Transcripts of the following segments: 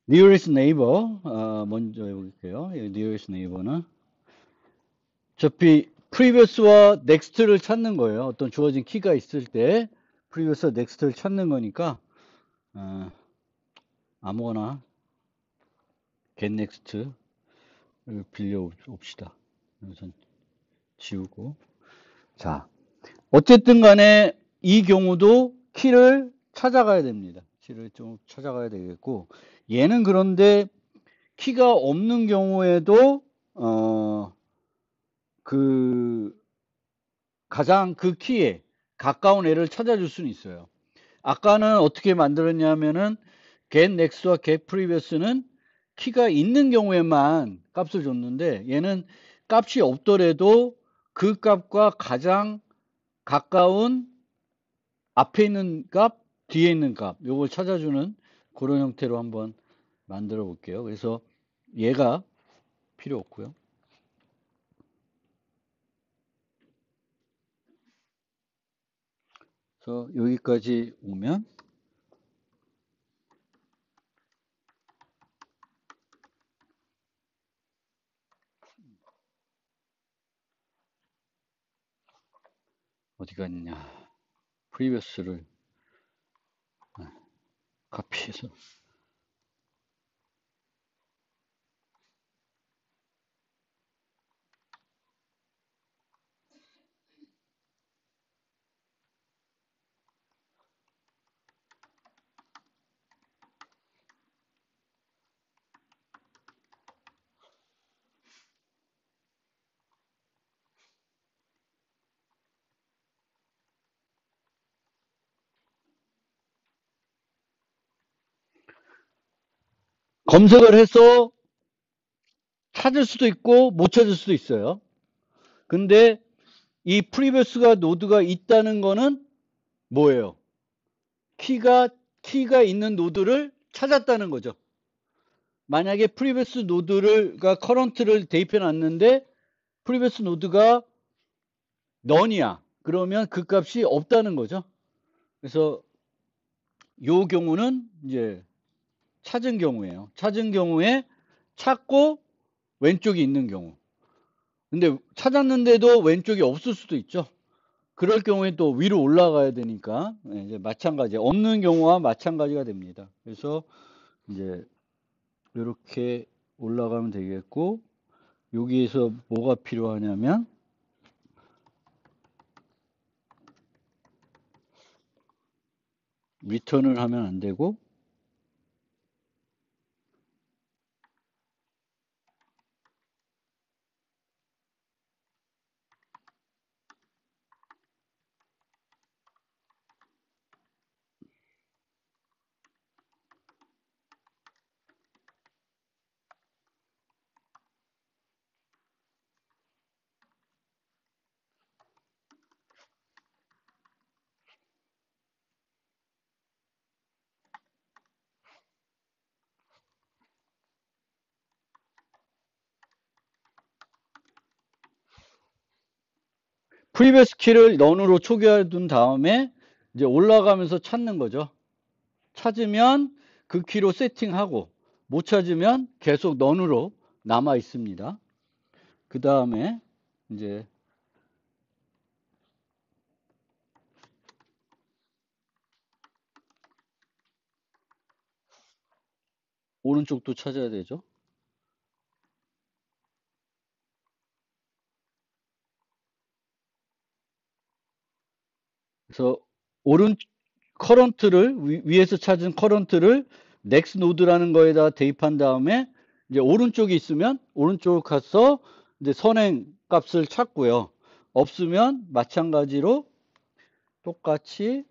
nearest neighbor 먼저 해볼게요. nearest neighbor는 어차피 previous와 next를 찾는 거예요. 어떤 주어진 키가 있을 때 previous와 next를 찾는 거니까 아무거나 get next를 빌려 옵시다. 우선 지우고. 자, 어쨌든 간에 이 경우도 키를 찾아가야 됩니다. 키를 좀 찾아가야 되겠고, 얘는 그런데 키가 없는 경우에도 가장 그 키에 가까운 애를 찾아줄 수는 있어요. 아까는 어떻게 만들었냐면은 get next와 get previous는 키가 있는 경우에만 값을 줬는데, 얘는 값이 없더라도 그 값과 가장 가까운 앞에 있는 값, 뒤에 있는 값, 요걸 찾아주는 그런 형태로 한번 만들어 볼게요. 그래서 얘가 필요 없고요. 그래서 여기까지 오면 어디가 있냐, previous를 카피해서 검색을 해서 찾을 수도 있고 못 찾을 수도 있어요. 근데 이 previous가 노드가 있다는 거는 뭐예요? 키가 있는 노드를 찾았다는 거죠. 만약에 previous 노드를, 그러니까 current를 대입해 놨는데 previous 노드가 none이야. 그러면 그 값이 없다는 거죠. 그래서 요 경우는 이제 찾은 경우예요. 찾은 경우에 찾고 왼쪽이 있는 경우. 근데 찾았는데도 왼쪽이 없을 수도 있죠. 그럴 경우에 또 위로 올라가야 되니까 이제 마찬가지, 없는 경우와 마찬가지가 됩니다. 그래서 이제 이렇게 올라가면 되겠고, 여기에서 뭐가 필요하냐면 리턴을 하면 안 되고, 프리베스 키를 넌으로 초기화해 둔 다음에 이제 올라가면서 찾는 거죠. 찾으면 그 키로 세팅하고, 못 찾으면 계속 넌으로 남아 있습니다. 그 다음에 이제 오른쪽도 찾아야 되죠. 그래서 오른 커런트를 위에서 찾은 커런트를 넥스 노드라는 거에다 대입한 다음에 이제 오른쪽이 있으면 오른쪽 가서 이제 선행 값을 찾고요. 없으면 마찬가지로 똑같이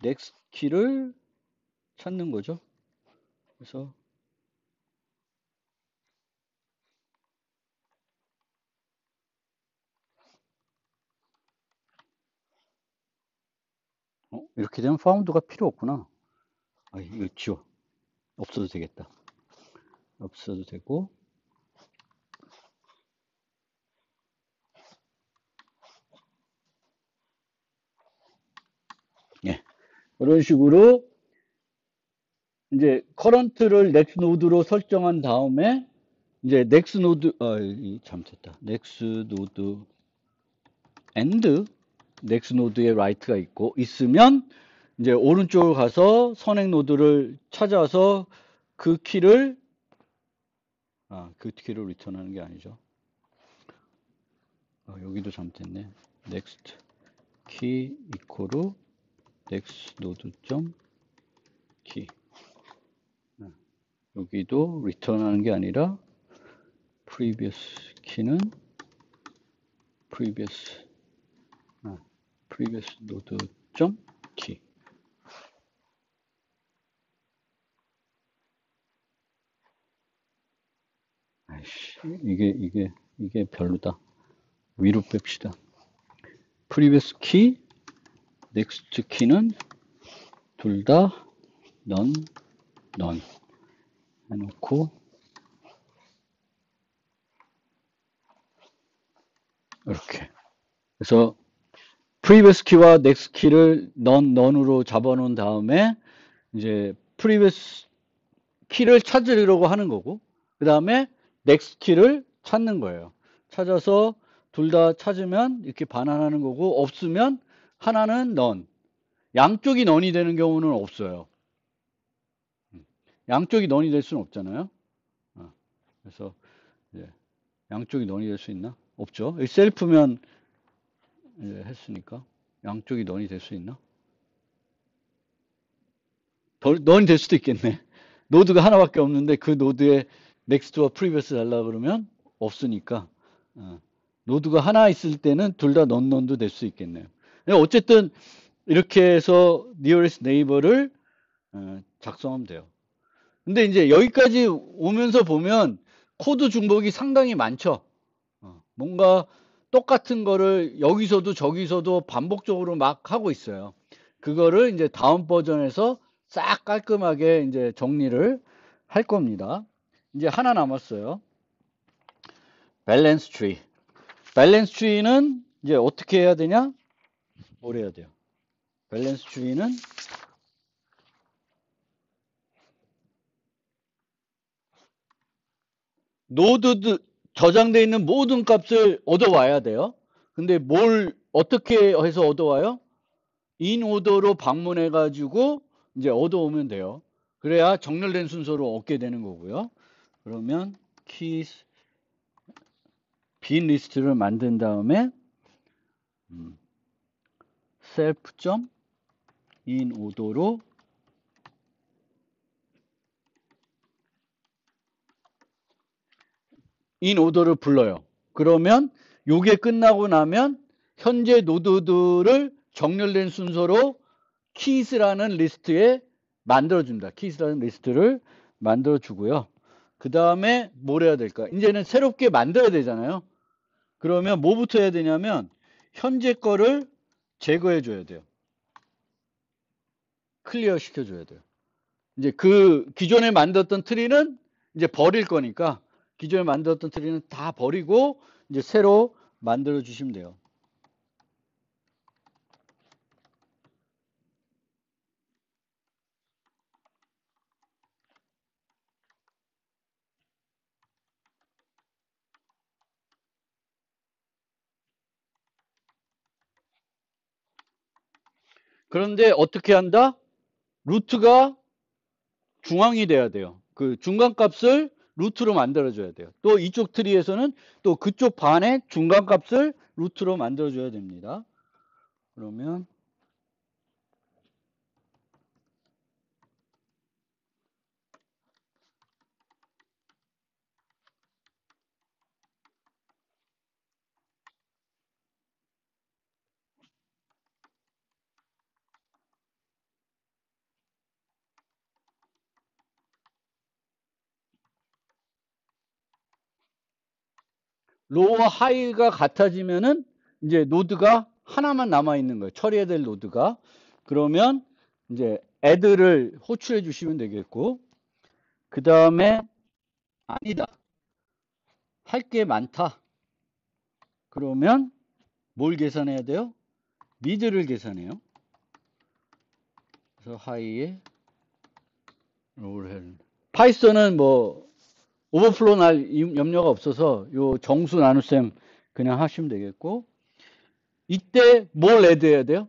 넥스 키를 찾는 거죠. 그래서 이렇게 되면 파운드가 필요 없구나. 이거 지워. 없어도 되겠다. 없어도 되고, 이런 식으로 이제 커런트를 넥스트 노드로 설정한 다음에 이제 넥스트 노드 잘못했다. 넥스트 노드 엔드 넥스트 노드에 라이트가 있으면 이제 오른쪽으로 가서 선행 노드를 찾아서 그 키를 리턴하는 게 아니죠. 여기도 잘못했네. next key equal next node 점 key. 여기도 리턴하는 게 아니라 previous key는 previous node 점 key. 아이씨, 이게 별로다. 위로 뺍시다. previous key, next key는 둘 다 none 해놓고 이렇게. 그래서 previous key와 next key를 none으로 잡아놓은 다음에 이제 previous key를 찾으려고 하는 거고, 그 다음에 next key를 찾는 거예요. 찾아서 둘 다 찾으면 이렇게 반환하는 거고, 없으면 하나는 none. 양쪽이 none이 되는 경우는 없어요. 양쪽이 none이 될 수는 없잖아요. 그래서 이제 양쪽이 none이 될 수 있나? 없죠. 셀프면 했으니까 양쪽이 none이 될 수 있나? none이 될 수도 있겠네. 노드가 하나밖에 없는데 그 노드에 넥스트와 프리비어스 달라 그러면 없으니까 노드가 하나 있을 때는 둘 다 넌넌도 될 수 있겠네요. 어쨌든 이렇게 해서 nearest neighbor를 작성하면 돼요. 근데 이제 여기까지 오면서 보면 코드 중복이 상당히 많죠. 뭔가 똑같은 거를 여기서도 저기서도 반복적으로 막 하고 있어요. 그거를 이제 다음 버전에서 싹 깔끔하게 이제 정리를 할 겁니다. 이제 하나 남았어요. 밸런스 트리. 밸런스 트리는 이제 어떻게 해야 되냐? 뭘 해야 돼요? 밸런스 트리는 노드 저장되어 있는 모든 값을 얻어와야 돼요. 근데 뭘 어떻게 해서 얻어와요? 인 오더로 방문해 가지고 이제 얻어오면 돼요. 그래야 정렬된 순서로 얻게 되는 거고요. 그러면 keys 빈 리스트를 만든 다음에 self in 오더로 in 오더를 불러요. 그러면 요게 끝나고 나면 현재 노드들을 정렬된 순서로 keys라는 리스트에 만들어줍니다. keys라는 리스트를 만들어주고요. 그 다음에 뭘 해야 될까? 이제는 새롭게 만들어야 되잖아요. 그러면 뭐부터 해야 되냐면 현재 거를 제거해 줘야 돼요. 클리어 시켜줘야 돼요. 이제 그 기존에 만들었던 트리는 이제 버릴 거니까 기존에 만들었던 트리는 다 버리고 이제 새로 만들어 주시면 돼요. 그런데 어떻게 한다? 루트가 중앙이 돼야 돼요. 그 중간값을 루트로 만들어줘야 돼요. 또 이쪽 트리에서는 또 그쪽 반의 중간값을 루트로 만들어줘야 됩니다. 그러면 로우와 하이가 같아지면은 이제 노드가 하나만 남아 있는 거예요. 처리해야 될 노드가. 그러면 이제 add를 호출해 주시면 되겠고, 그 다음에 아니다. 할 게 많다. 그러면 뭘 계산해야 돼요? 미드를 계산해요. 그래서 하이에 오버헬. 파이썬은 뭐 오버플로 날 염려가 없어서 요 정수 나눗셈 그냥 하시면 되겠고, 이때 뭘 애드해야 돼요?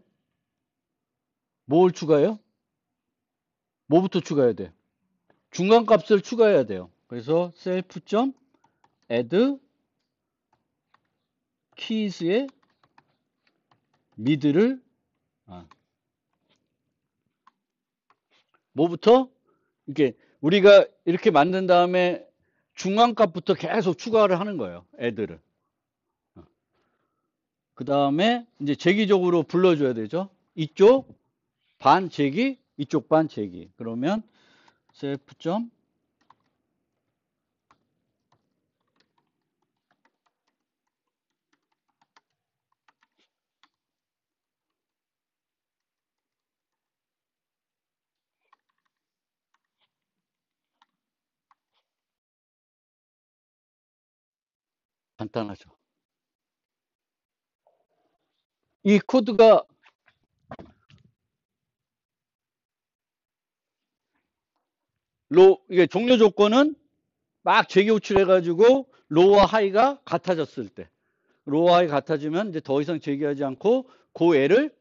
뭘 추가해요? 뭐부터 추가해야 돼? 중간값을 추가해야 돼요. 그래서 self.add keys의 미드를 뭐부터? 이렇게 우리가 이렇게 만든 다음에 중간값부터 계속 추가를 하는 거예요. add를. 그 다음에 이제 재기적으로 불러줘야 되죠. 이쪽 반 재기, 이쪽 반 재기. 그러면 self. 간단하죠. 이 코드가 이게 종료 조건은 막 재기 호출해가지고 로와 하이가 같아졌을 때, 로와 하이 같아지면 이제 더 이상 재기하지 않고 그 애를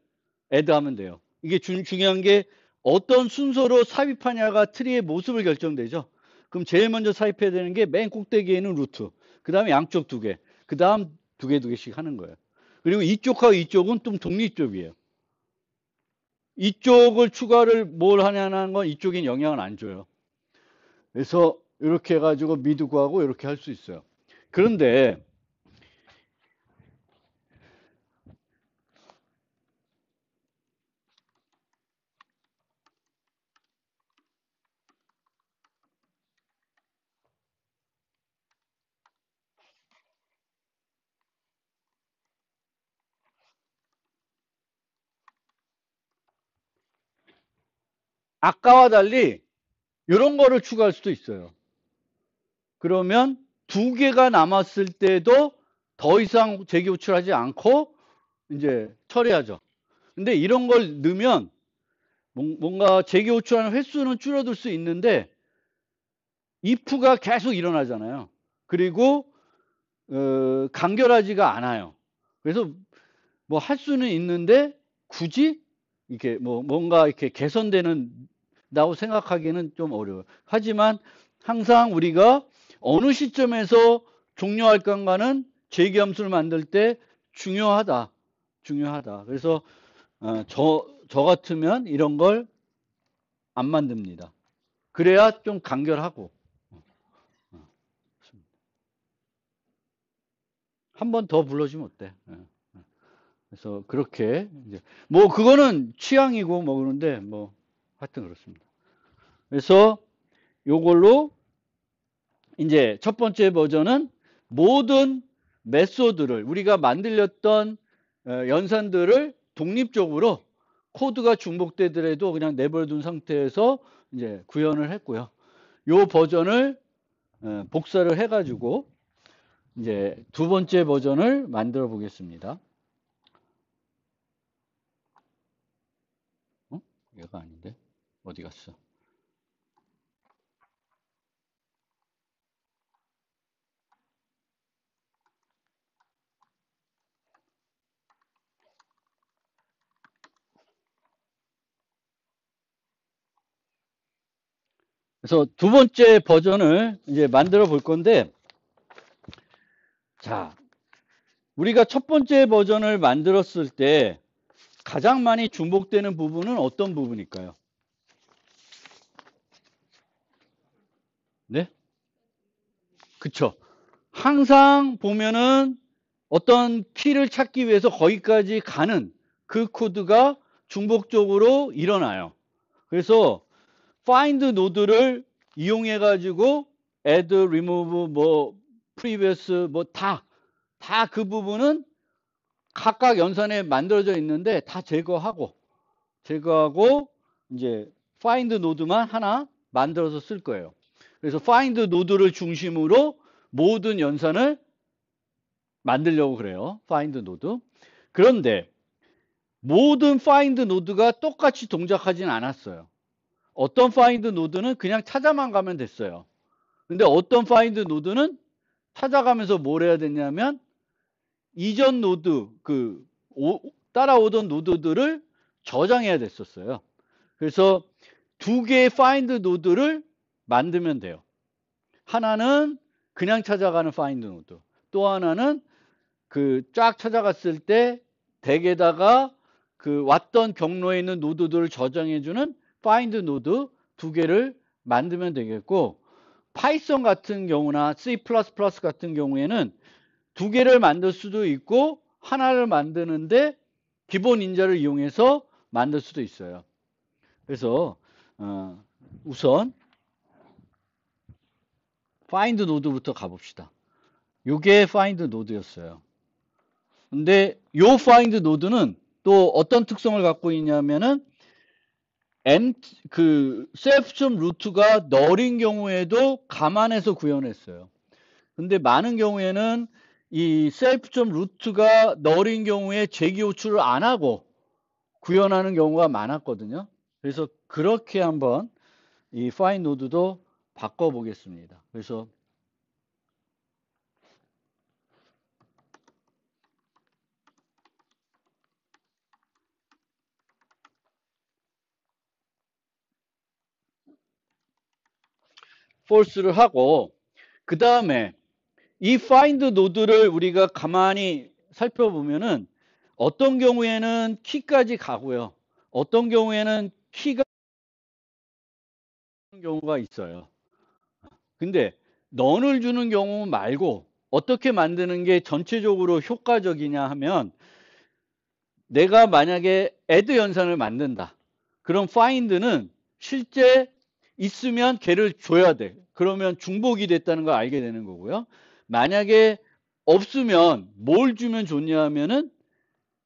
애드하면 돼요. 이게 중요한 게 어떤 순서로 삽입하냐가 트리의 모습을 결정되죠. 그럼 제일 먼저 삽입해야 되는 게 맨 꼭대기에 있는 루트, 그 다음에 양쪽 두 개, 그 다음 두 개씩 하는 거예요. 그리고 이쪽하고 이쪽은 좀 독립적이에요. 이쪽을 추가를 뭘 하냐는 건 이쪽엔 영향을 안 줘요. 그래서 이렇게 해가지고 미드 구하고 이렇게 할 수 있어요. 그런데 아까와 달리 이런 거를 추가할 수도 있어요. 그러면 두 개가 남았을 때도 더 이상 재기 호출하지 않고 이제 처리하죠. 근데 이런 걸 넣으면 뭔가 재기 호출하는 횟수는 줄어들 수 있는데 if가 계속 일어나잖아요. 그리고 간결하지가 않아요. 그래서 뭐 할 수는 있는데 굳이 이렇게 뭔가 이렇게 개선되는다고 생각하기는 좀 어려워요. 하지만 항상 우리가 어느 시점에서 종료할 건가는 재기함수를 만들 때 중요하다. 그래서 저 같으면 이런 걸 안 만듭니다. 그래야 좀 간결하고. 한 번 더 불러주면 어때? 그래서 그렇게 이제 뭐 그거는 취향이고 뭐 그런데 뭐 하여튼 그렇습니다. 그래서 요걸로 이제 첫 번째 버전은 모든 메소드를 우리가 만들렸던 연산들을 독립적으로 코드가 중복되더라도 그냥 내버려둔 상태에서 이제 구현을 했고요. 요 버전을 복사를 해가지고 이제 두 번째 버전을 만들어 보겠습니다. 얘가 아닌데 어디 갔어? 그래서 두 번째 버전을 이제 만들어 볼 건데, 자, 우리가 첫 번째 버전을 만들었을 때 가장 많이 중복되는 부분은 어떤 부분일까요? 네? 그쵸. 항상 보면은 어떤 키를 찾기 위해서 거기까지 가는 그 코드가 중복적으로 일어나요. 그래서 find 노드를 이용해 가지고 add, remove, 뭐 previous 뭐 다 그 부분은 각각 연산에 만들어져 있는데 다 제거하고 이제 find 노드만 하나 만들어서 쓸 거예요. 그래서 find 노드를 중심으로 모든 연산을 만들려고 그래요. find 노드. 그런데 모든 find 노드가 똑같이 동작하진 않았어요. 어떤 find 노드는 그냥 찾아만 가면 됐어요. 근데 어떤 find 노드는 찾아가면서 뭘 해야 됐냐면 이전 노드 따라오던 노드들을 저장해야 됐었어요. 그래서 두 개의 find 노드를 만들면 돼요. 하나는 그냥 찾아가는 find 노드, 또 하나는 그 쫙 찾아갔을 때 덱에다가 그 왔던 경로에 있는 노드들을 저장해주는 find 노드 두 개를 만들면 되겠고, 파이썬 같은 경우나 C++ 같은 경우에는 두 개를 만들 수도 있고 하나를 만드는데 기본 인자를 이용해서 만들 수도 있어요. 그래서 우선 find 노드부터 가봅시다. 이게 find 노드였어요. 근데 요 find 노드는 또 어떤 특성을 갖고 있냐면은 self.root가 널인 경우에도 감안해서 구현했어요. 근데 많은 경우에는 이 self.root가 널인 경우에 재기 호출을 안 하고 구현하는 경우가 많았거든요. 그래서 그렇게 한번 이 find 노드도 바꿔 보겠습니다. 그래서 false를 하고, 그 다음에 이 find 노드를 우리가 가만히 살펴보면은 어떤 경우에는 키까지 가고요. 어떤 경우에는 키가 없는 경우가 있어요. 근데 넌을 주는 경우 말고 어떻게 만드는 게 전체적으로 효과적이냐 하면, 내가 만약에 add 연산을 만든다. 그럼 find는 실제 있으면 걔를 줘야 돼. 그러면 중복이 됐다는 걸 알게 되는 거고요. 만약에 없으면 뭘 주면 좋냐 하면은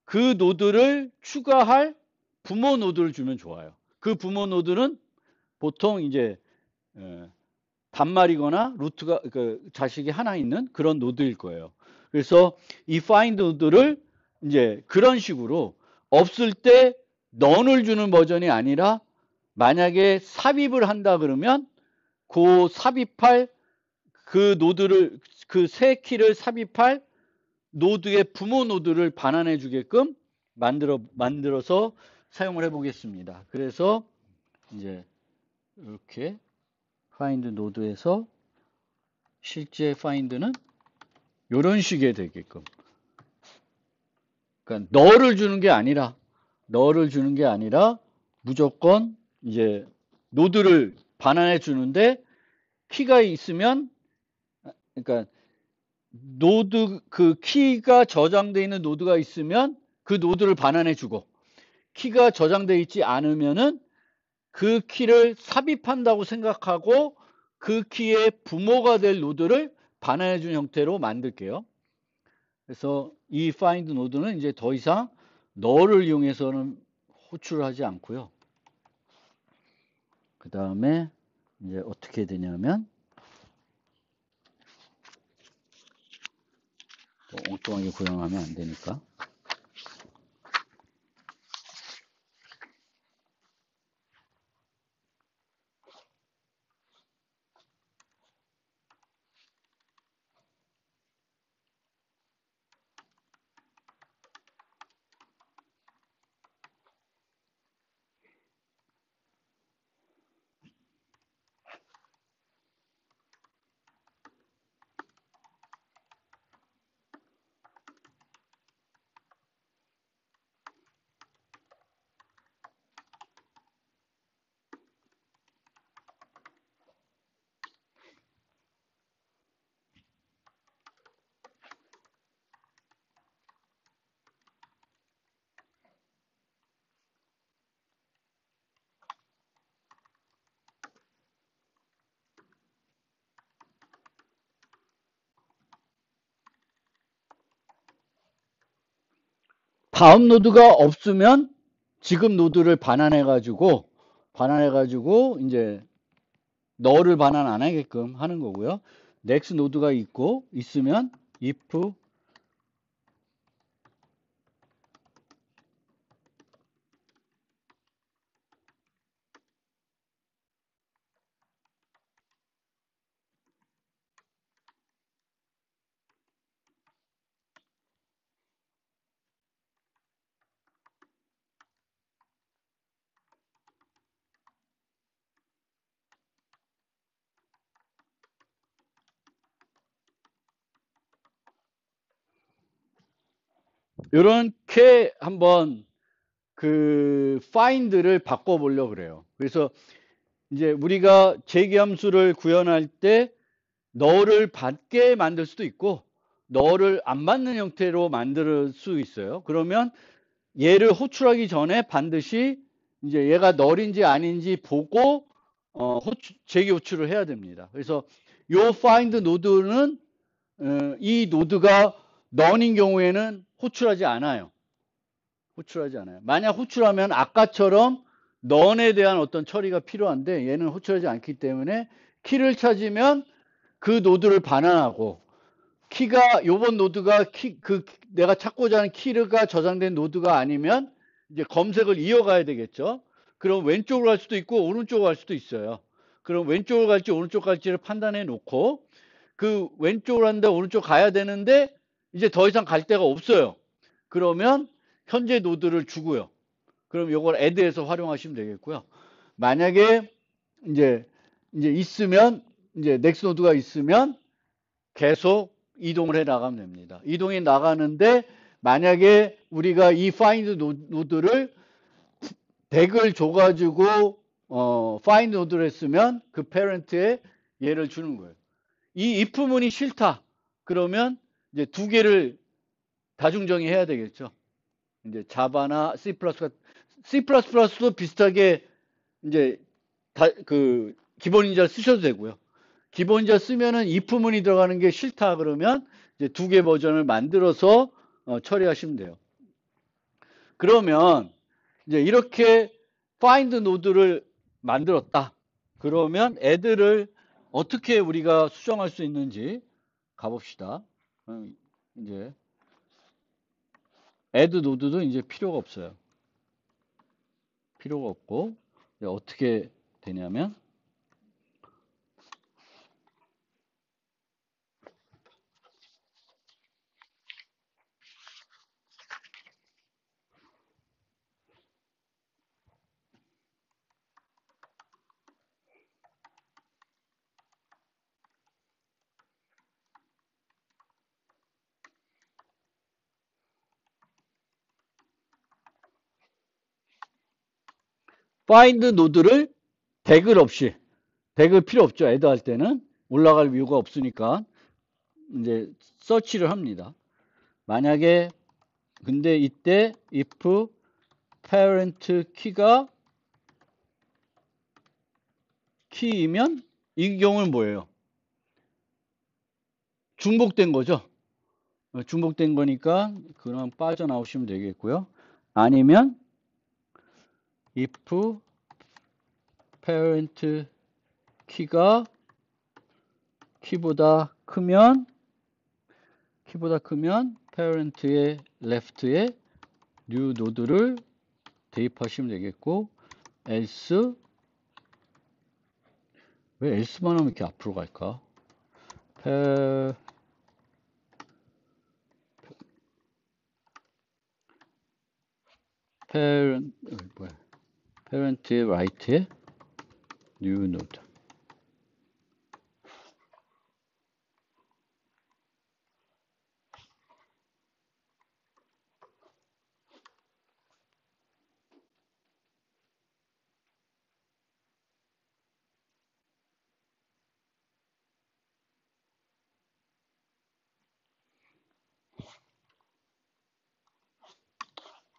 그 노드를 추가할 부모 노드를 주면 좋아요. 그 부모 노드는 보통 이제 단말이거나 루트가 그 자식이 하나 있는 그런 노드일 거예요. 그래서 이 find 노드를 이제 그런 식으로 없을 때 넌을 주는 버전이 아니라, 만약에 삽입을 한다 그러면 그 삽입할 그 노드를, 그 새 키를 삽입할 노드의 부모 노드를 반환해 주게끔 만들어서 사용을 해 보겠습니다. 그래서 이제 이렇게 find 노드에서 실제 find는 이런 식의 되게끔, 그러니까 너를 주는 게 아니라 무조건 이제 노드를 반환해 주는데, 키가 있으면, 그러니까 노드 그 키가 저장되어 있는 노드가 있으면 그 노드를 반환해 주고, 키가 저장되어 있지 않으면은 그 키를 삽입한다고 생각하고 그 키의 부모가 될 노드를 반환해 준 형태로 만들게요. 그래서 이 find 노드는 이제 더 이상 너를 이용해서는 호출을 하지 않고요. 그 다음에 이제 어떻게 되냐면, 엉뚱하게 구현하면 안 되니까. 다음 노드가 없으면 지금 노드를 반환해가지고 이제 너를 반환 안 하게끔 하는 거고요. next 노드가 있으면 if 이렇게 한번 그 find를 바꿔보려고 그래요. 그래서 이제 우리가 재기함수를 구현할 때 너를 받게 만들 수도 있고 너를 안 받는 형태로 만들 수 있어요. 그러면 얘를 호출하기 전에 반드시 이제 얘가 널인지 아닌지 보고 재기 호출을 해야 됩니다. 그래서 요 find 노드는 이 노드가 none인 경우에는 호출하지 않아요. 호출하지 않아요. 만약 호출하면 아까처럼 none에 대한 어떤 처리가 필요한데 얘는 호출하지 않기 때문에 키를 찾으면 그 노드를 반환하고 키가 요번 노드가 내가 찾고자 하는 키가 저장된 노드가 아니면 이제 검색을 이어가야 되겠죠. 그럼 왼쪽으로 갈 수도 있고 오른쪽으로 갈 수도 있어요. 그럼 왼쪽으로 갈지 오른쪽 갈지를 판단해 놓고 그 왼쪽으로 한다 오른쪽 가야 되는데 이제 더 이상 갈 데가 없어요. 그러면 현재 노드를 주고요. 그럼 요걸 add해서 활용하시면 되겠고요. 만약에 이제 있으면 이제 넥스트 노드가 있으면 계속 이동을 해 나가면 됩니다. 이동해 나가는데 만약에 우리가 이 find 노드를 덱을 줘가지고 find 노드를 했으면 그 parent에 얘를 주는 거예요. 이 if문이 싫다. 그러면 이제 두 개를 다중정의 해야 되겠죠. 이제 자바나 C++도 비슷하게 이제 그 기본 인자를 쓰셔도 되고요. 기본 인자 쓰면은 if문이 들어가는 게 싫다 그러면 이제 두 개 버전을 만들어서 처리하시면 돼요. 그러면 이제 이렇게 find 노드를 만들었다. 그러면 add를 어떻게 우리가 수정할 수 있는지 가봅시다. 이제 add 노드도 이제 필요가 없어요. 필요가 없고 어떻게 되냐면 find 노드를 덱을 없이 덱을 필요 없죠. add 할 때는 올라갈 이유가 없으니까 이제 서치를 합니다. 만약에 근데 이때 if parent 키가 키이면 이 경우는 뭐예요? 중복된 거죠. 중복된 거니까 그럼 빠져나오시면 되겠고요. 아니면 if parent 키가 키보다 크면 parent의 left에 new 노드를 대입하시면 되겠고 else 왜 else만 하면 이렇게 앞으로 갈까? parent의 right에 new node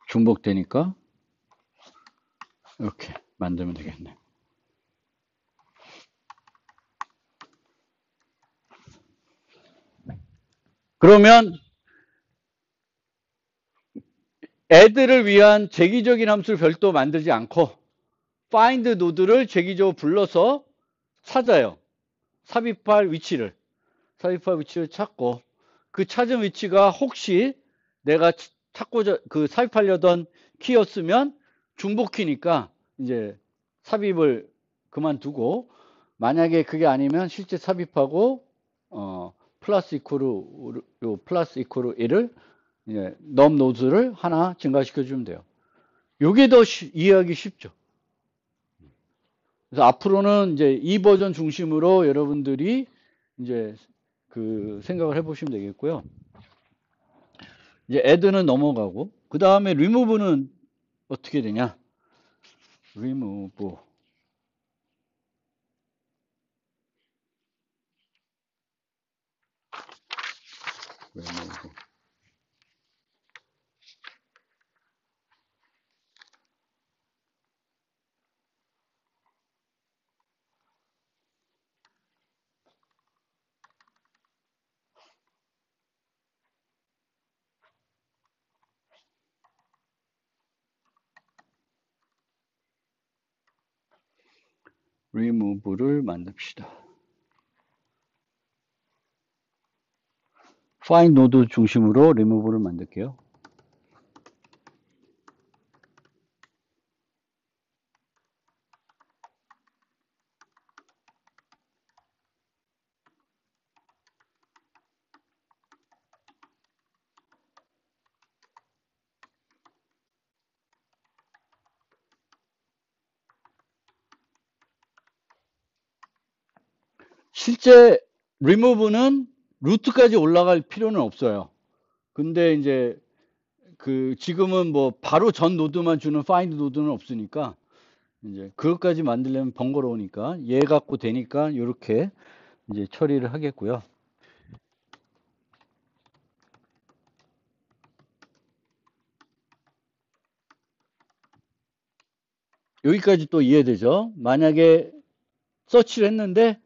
중복되니까 이렇게 만들면 되겠네. 그러면 add를 위한 재기적인 함수를 별도 만들지 않고 find 노드를 재기적으로 불러서 찾아요. 삽입할 위치를 찾고 그 찾은 위치가 혹시 내가 찾고자 그 삽입하려던 키였으면 중복키니까 이제 삽입을 그만두고 만약에 그게 아니면 실제 삽입하고 플러스 이코르 1을 이제 넘 노드를 하나 증가시켜 주면 돼요. 요게 더 이해하기 쉽죠. 그래서 앞으로는 이제 이 버전 중심으로 여러분들이 이제 그 생각을 해보시면 되겠고요. 이제 add는 넘어가고 그 다음에 remove는 어떻게 되냐? remove, remove. remove를 만듭시다. find node 중심으로 remove를 만들게요. 실제 remove는 루트까지 올라갈 필요는 없어요. 근데 이제 그 지금은 뭐 바로 전 노드만 주는 find 노드는 없으니까 이제 그것까지 만들려면 번거로우니까 얘 갖고 되니까 이렇게 이제 처리를 하겠고요. 여기까지 또 이해되죠? 만약에 서치를 했는데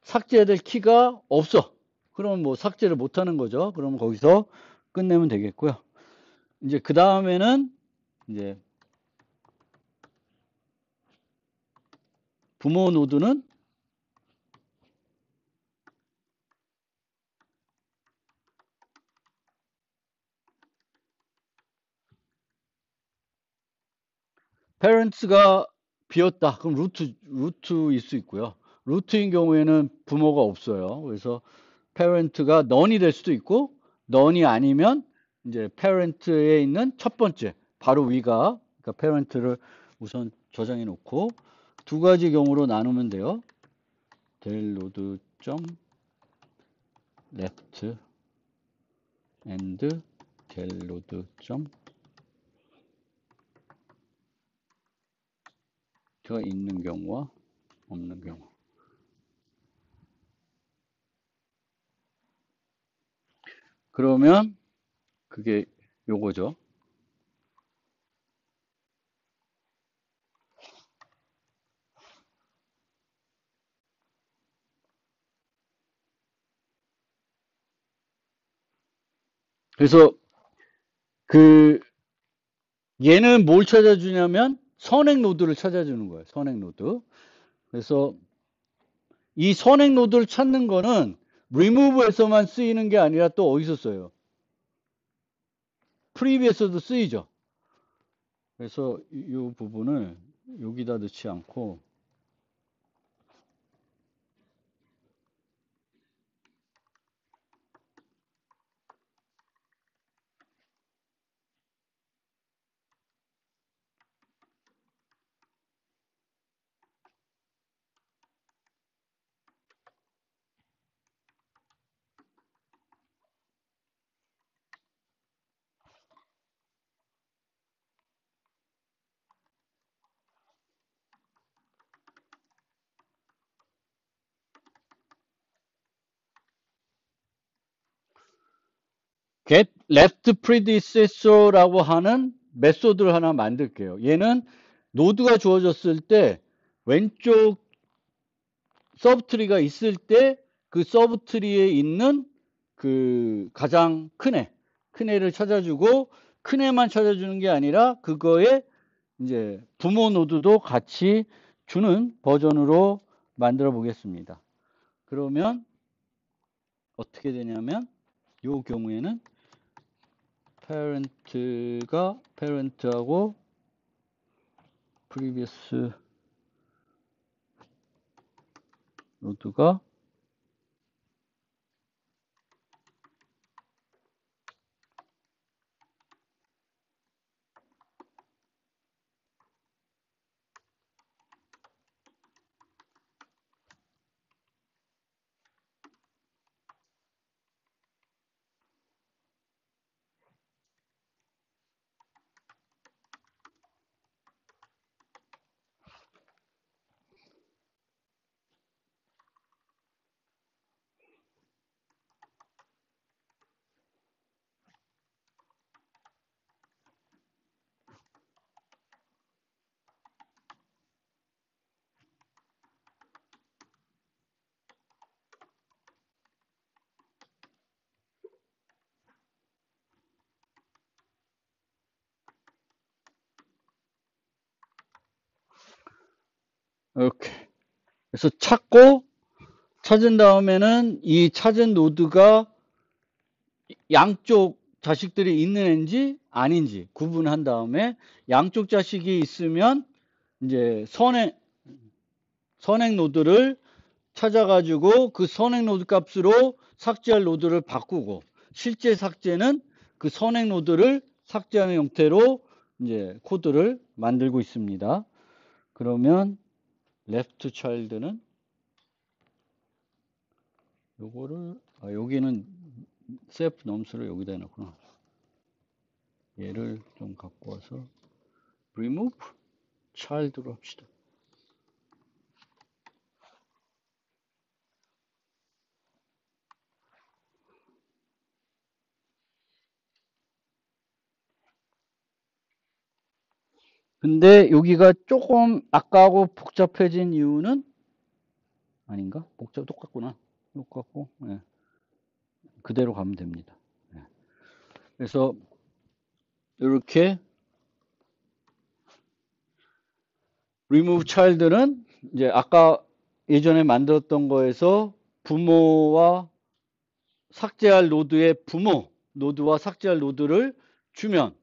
삭제해야 될 키가 없어. 그러면 뭐 삭제를 못 하는 거죠. 그러면 거기서 끝내면 되겠고요. 이제 그 다음에는 이제 부모 노드는 parents가 비었다. 그럼 루트일 수 있고요. 루트인 경우에는 부모가 없어요. 그래서 parent가 none이 될 수도 있고 none이 아니면 이제 parent에 있는 첫 번째 바로 위가 그러니까 parent를 우선 저장해 놓고 두 가지 경우로 나누면 돼요. del node 점 left and del node 점 가 있는 경우와 없는 경우. 그러면 그게 요거죠. 그래서 그 얘는 뭘 찾아주냐면 선행 노드를 찾아주는 거예요. 선행 노드. 그래서 이 선행 노드를 찾는 거는 remove에서만 쓰이는 게 아니라 또 어디서 써요? previe에서도 쓰이죠. 그래서 이 부분을 여기다 넣지 않고 get left predecessor라고 하는 메소드를 하나 만들게요. 얘는 노드가 주어졌을 때 왼쪽 서브트리가 있을 때 그 서브트리에 있는 그 가장 큰 애를 찾아주고 큰 애만 찾아주는 게 아니라 그거에 이제 부모 노드도 같이 주는 버전으로 만들어 보겠습니다. 그러면 어떻게 되냐면 이 경우에는 parent가 parent하고 previous 노드가 이렇게. 그래서 찾은 다음에는 이 찾은 노드가 양쪽 자식들이 있는 애인지 아닌지 구분한 다음에 양쪽 자식이 있으면 이제 선행 노드를 찾아가지고 그 선행 노드 값으로 삭제할 노드를 바꾸고 실제 삭제는 그 선행 노드를 삭제하는 형태로 이제 코드를 만들고 있습니다. 그러면 left child는 요거를 여기는 self 넘스를 여기다 해놓구나. 얘를 좀 갖고 와서 remove child로 합시다. 근데 여기가 조금 아까하고 복잡해진 이유는 아닌가? 똑같구나. 똑같고, 예. 그대로 가면 됩니다. 예. 그래서 이렇게 remove child는 이제 아까 예전에 만들었던 거에서 부모와 삭제할 노드의 부모 노드와 삭제할 노드를 주면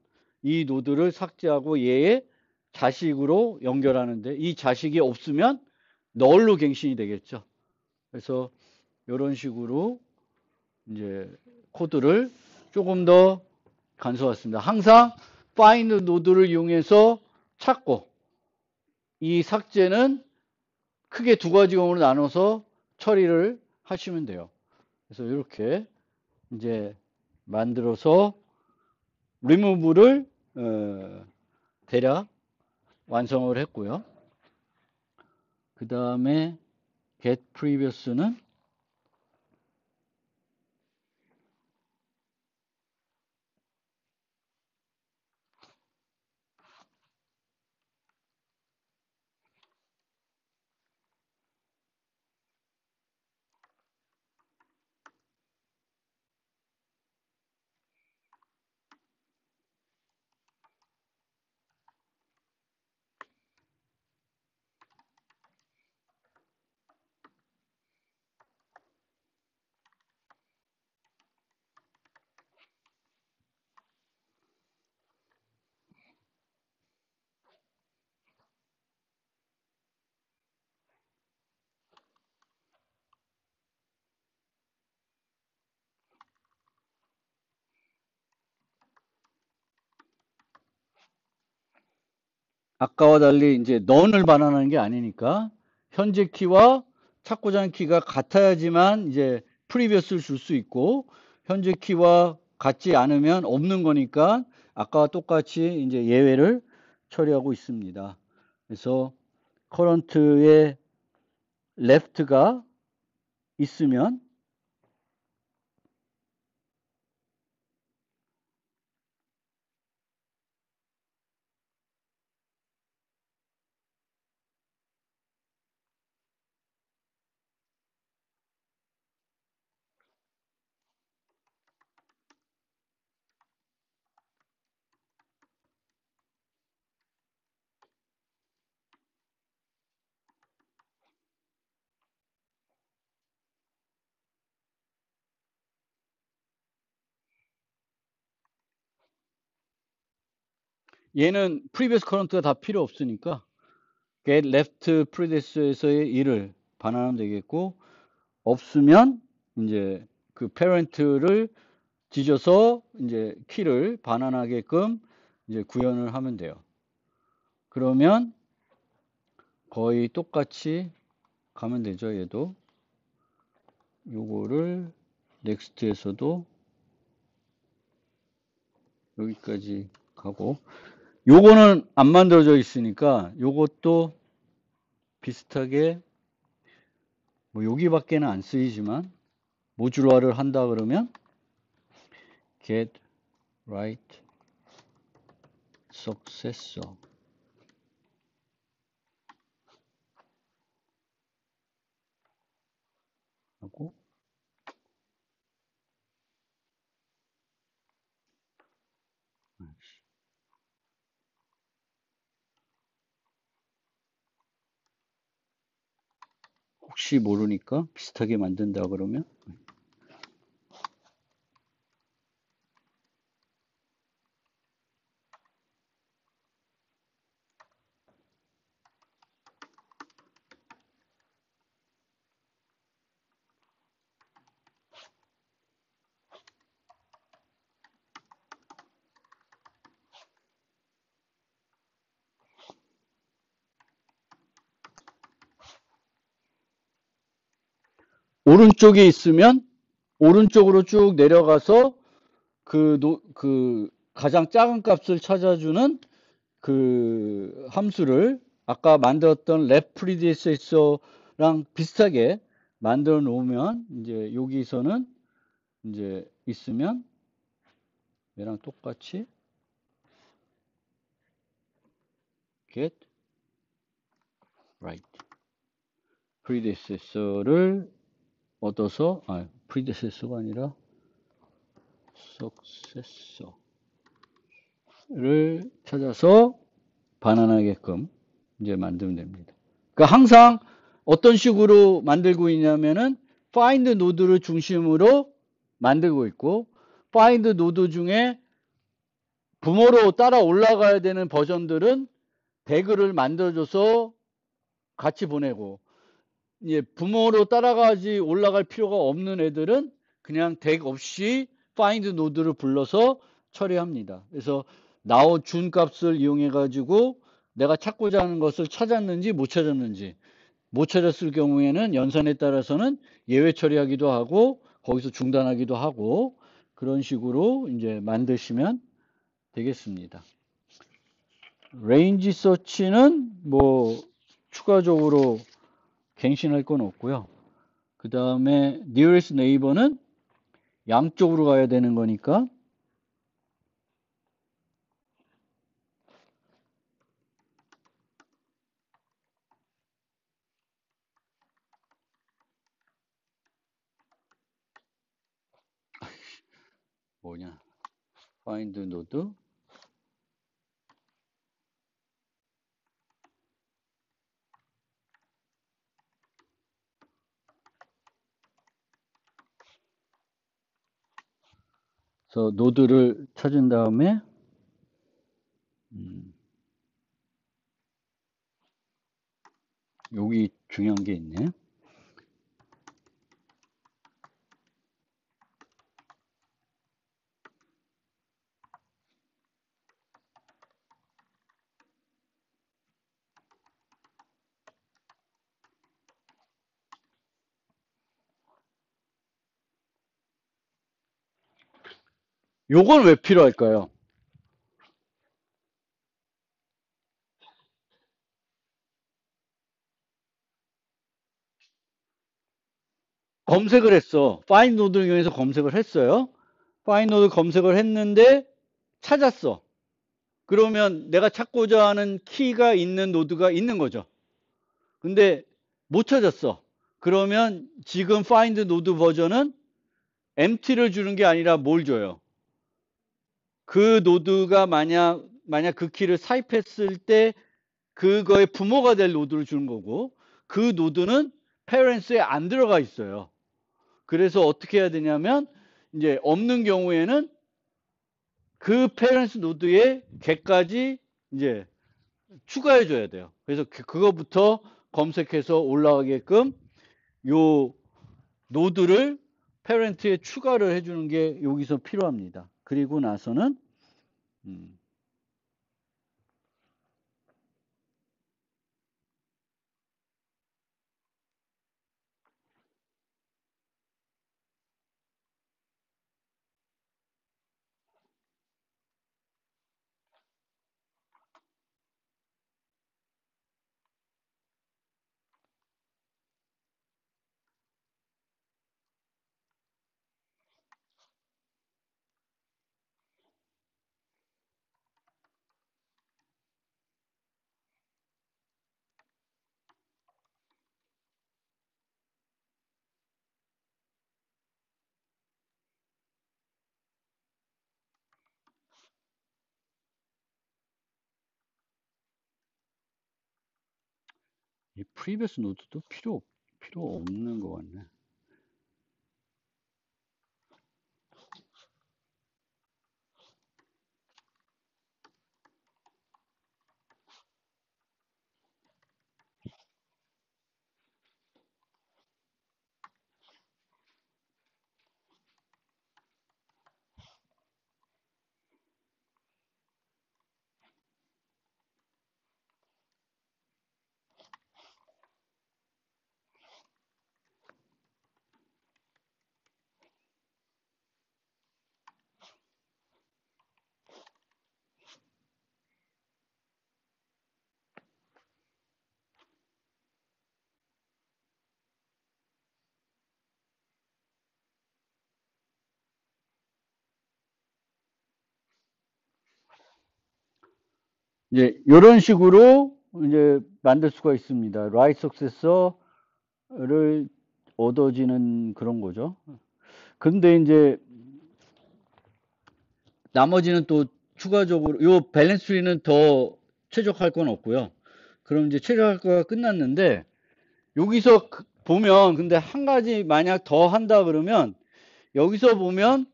이 노드를 삭제하고 얘의 자식으로 연결하는데 이 자식이 없으면 널로 갱신이 되겠죠. 그래서 이런 식으로 이제 코드를 조금 더 간소화했습니다. 항상 find 노드를 이용해서 찾고 이 삭제는 크게 두 가지 경우로 나눠서 처리를 하시면 돼요. 그래서 이렇게 이제 만들어서 remove를 대략 완성을 했고요. 그 다음에 get previous는 아까와 달리 이제 none을 반환하는 게 아니니까 현재 키와 찾고자 하는 키가 같아야지만 이제 previous를 줄 수 있고 현재 키와 같지 않으면 없는 거니까 아까와 똑같이 이제 예외를 처리하고 있습니다. 그래서 current에 left가 있으면 얘는 previous current가 다 필요 없으니까 get left predecessor의 일을 반환하면 되겠고 없으면 이제 그 parent를 뒤져서 이제 키를 반환하게끔 이제 구현을 하면 돼요. 그러면 거의 똑같이 가면 되죠. 얘도 요거를 넥스트에서도 여기까지 가고 요거는 안 만들어져 있으니까 요것도 비슷하게 뭐 여기밖에는 안 쓰이지만 모듈화를 한다 그러면 get right successor 하고 혹시 모르니까 비슷하게 만든다 그러면 오른쪽에 있으면 오른쪽으로 쭉 내려가서 그 가장 작은 값을 찾아주는 그 함수를 아까 만들었던 랩 프리디세서랑 비슷하게 만들어 놓으면 이제 여기서는 이제 있으면 얘랑 똑같이 get right predecessor를 얻어서 predecessor가 아니라 successor를 찾아서 반환하게끔 이제 만들면 됩니다. 그러니까 항상 어떤 식으로 만들고 있냐면은 find 노드를 중심으로 만들고 있고 find 노드 중에 부모로 따라 올라가야 되는 버전들은 배그를 만들어줘서 같이 보내고 이제 부모로 따라가지 올라갈 필요가 없는 애들은 그냥 덱 없이 find 노드를 불러서 처리합니다. 그래서 준 값을 이용해 가지고 내가 찾고자 하는 것을 찾았는지 못 찾았는지 못 찾았을 경우에는 연산에 따라서는 예외 처리하기도 하고 거기서 중단하기도 하고 그런 식으로 이제 만드시면 되겠습니다. 레인지 서치는 뭐 추가적으로 갱신할 건 없고요. 그 다음에 nearest neighbor는 양쪽으로 가야 되는 거니까 뭐냐 find node 그래서 노드를 찾은 다음에 여기 중요한 게 있네. 요건 왜 필요할까요? 검색을 했어. find 노드를 이용해서 검색을 했어요. find 노드 검색을 했는데 찾았어. 그러면 내가 찾고자 하는 키가 있는 노드가 있는 거죠. 근데 못 찾았어. 그러면 지금 find 노드 버전은 empty를 주는 게 아니라 뭘 줘요? 그 노드가 만약 그 키를 삽입했을 때 그거의 부모가 될 노드를 주는 거고 그 노드는 parents에 안 들어가 있어요. 그래서 어떻게 해야 되냐면 이제 없는 경우에는 그 parents 노드에 걔까지 이제 추가해 줘야 돼요. 그래서 그거부터 검색해서 올라가게끔 요 노드를 parent에 추가를 해주는 게 여기서 필요합니다. 그리고 나서는 이 previous 노드도 필요 필요 없는 것 같네. 이제 이런 식으로 이제 만들 수가 있습니다. 라이트 석세서를 얻어지는 그런 거죠. 근데 이제 나머지는 또 추가적으로 요 밸런스 트리는 더 최적화할 건 없고요. 그럼 이제 최적화가 끝났는데 여기서 보면 근데 한 가지 만약 더 한다 그러면 여기서 보면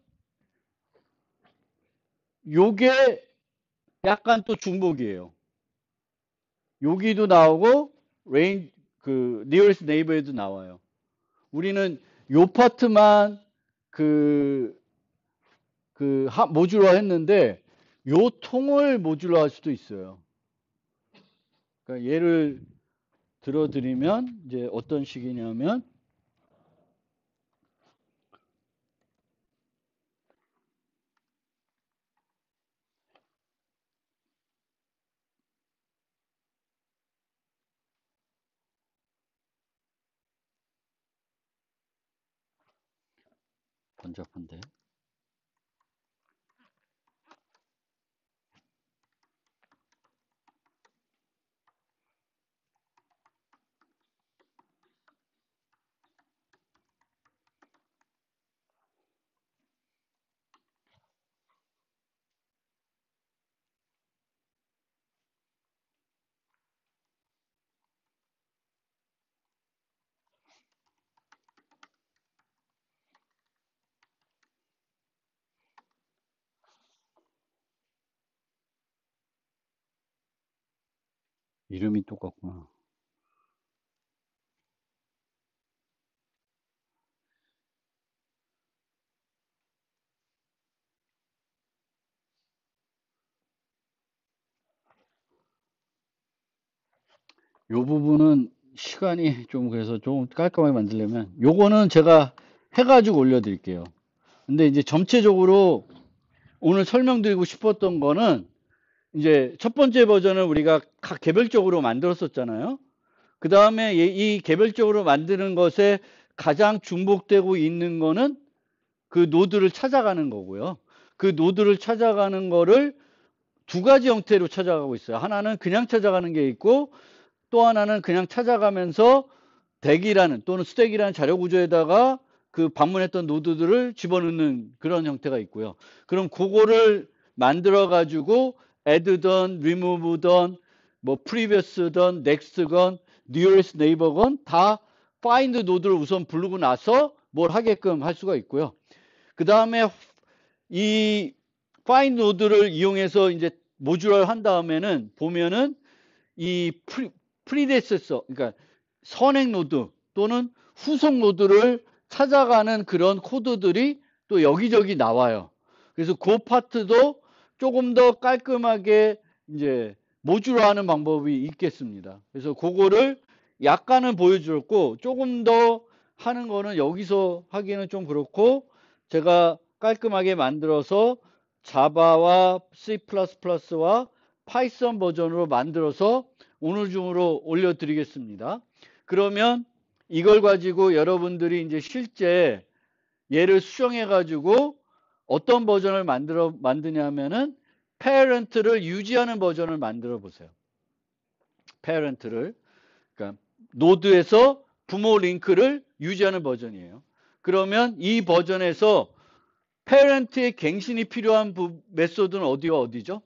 요게 약간 또 중복이에요. 여기도 나오고 레인 그 nearest neighbor에도 나와요. 우리는 요 파트만 그 모듈화 했는데 요 통을 모듈화 할 수도 있어요. 그러니까 예를 들어 드리면 이제 어떤 식이냐면 번잡한데 이름이 똑같구나. 요 부분은 시간이 좀 그래서 좀 깔끔하게 만들려면 요거는 제가 해가지고 올려드릴게요. 근데 이제 전체적으로 오늘 설명드리고 싶었던 거는 이제 첫 번째 버전을 우리가 각 개별적으로 만들었었잖아요. 그 다음에 이 개별적으로 만드는 것에 가장 중복되고 있는 거는 그 노드를 찾아가는 거고요. 그 노드를 찾아가는 거를 두 가지 형태로 찾아가고 있어요. 하나는 그냥 찾아가는 게 있고 또 하나는 그냥 찾아가면서 덱이라는 또는 스택이라는 자료 구조에다가 그 방문했던 노드들을 집어넣는 그런 형태가 있고요. 그럼 그거를 만들어 가지고 add든 remove든 뭐 previous든 next건 nearest neighbor건 다 find 노드를 우선 부르고 나서 뭘 하게끔 할 수가 있고요. 그 다음에 이 find 노드를 이용해서 이제 모듈화를 한 다음에는 보면은 이 프리데세서 그러니까 선행 노드 또는 후속 노드를 찾아가는 그런 코드들이 또 여기저기 나와요. 그래서 그 파트도 조금 더 깔끔하게 이제 모듈화하는 방법이 있겠습니다. 그래서 그거를 약간은 보여주었고 조금 더 하는 거는 여기서 하기는 좀 그렇고 제가 깔끔하게 만들어서 자바와 C++와 파이썬 버전으로 만들어서 오늘 중으로 올려드리겠습니다. 그러면 이걸 가지고 여러분들이 이제 실제 얘를 수정해가지고 어떤 버전을 만드냐면은 parent를 유지하는 버전을 만들어 보세요. parent를. 그러니까 노드에서 부모 링크를 유지하는 버전이에요. 그러면 이 버전에서 parent의 갱신이 필요한 메소드는 어디와 어디죠?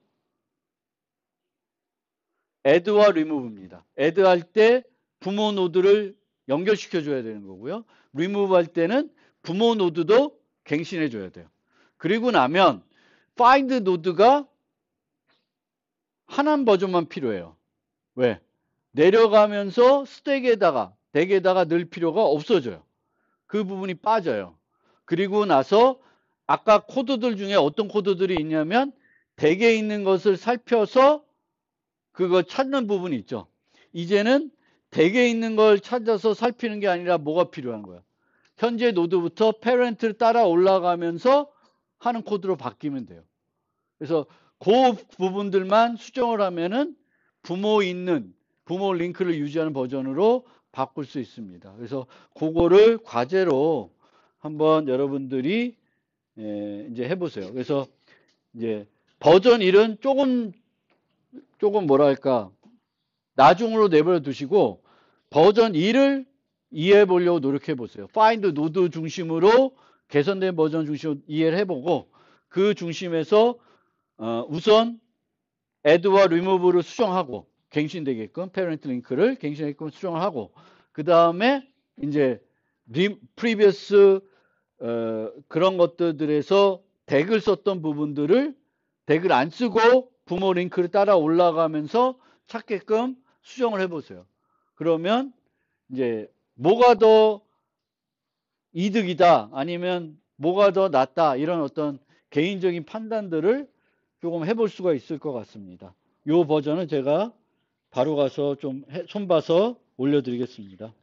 add와 remove입니다. add 할 때 부모 노드를 연결시켜 줘야 되는 거고요. remove 할 때는 부모 노드도 갱신해 줘야 돼요. 그리고 나면 find 노드가 하나인 버전만 필요해요. 왜? 내려가면서 스택에다가 덱에다가 넣을 필요가 없어져요. 그 부분이 빠져요. 그리고 나서 아까 코드들 중에 어떤 코드들이 있냐면 덱에 있는 것을 살펴서 그거 찾는 부분이 있죠. 이제는 덱에 있는 걸 찾아서 살피는 게 아니라 뭐가 필요한 거야? 현재 노드부터 페렌트를 따라 올라가면서 하는 코드로 바뀌면 돼요. 그래서 그 부분들만 수정을 하면은 부모 링크를 유지하는 버전으로 바꿀 수 있습니다. 그래서 그거를 과제로 한번 여러분들이 이제 해보세요. 그래서 이제 버전 1은 조금 뭐랄까 나중으로 내버려 두시고 버전 2를 이해해 보려고 노력해 보세요. find 노드 중심으로 개선된 버전 중심으로 이해를 해보고 그 중심에서 우선 add와 remove를 수정하고 갱신되게끔 parent 링크를 갱신되게끔 수정을 하고 그 다음에 이제 previous 그런 것들에서 덱을 썼던 부분들을 덱을 안 쓰고 부모 링크를 따라 올라가면서 찾게끔 수정을 해보세요. 그러면 이제 뭐가 더 이득이다 아니면 뭐가 더 낫다 이런 어떤 개인적인 판단들을 조금 해볼 수가 있을 것 같습니다. 이 버전은 제가 바로 가서 좀 손봐서 올려드리겠습니다.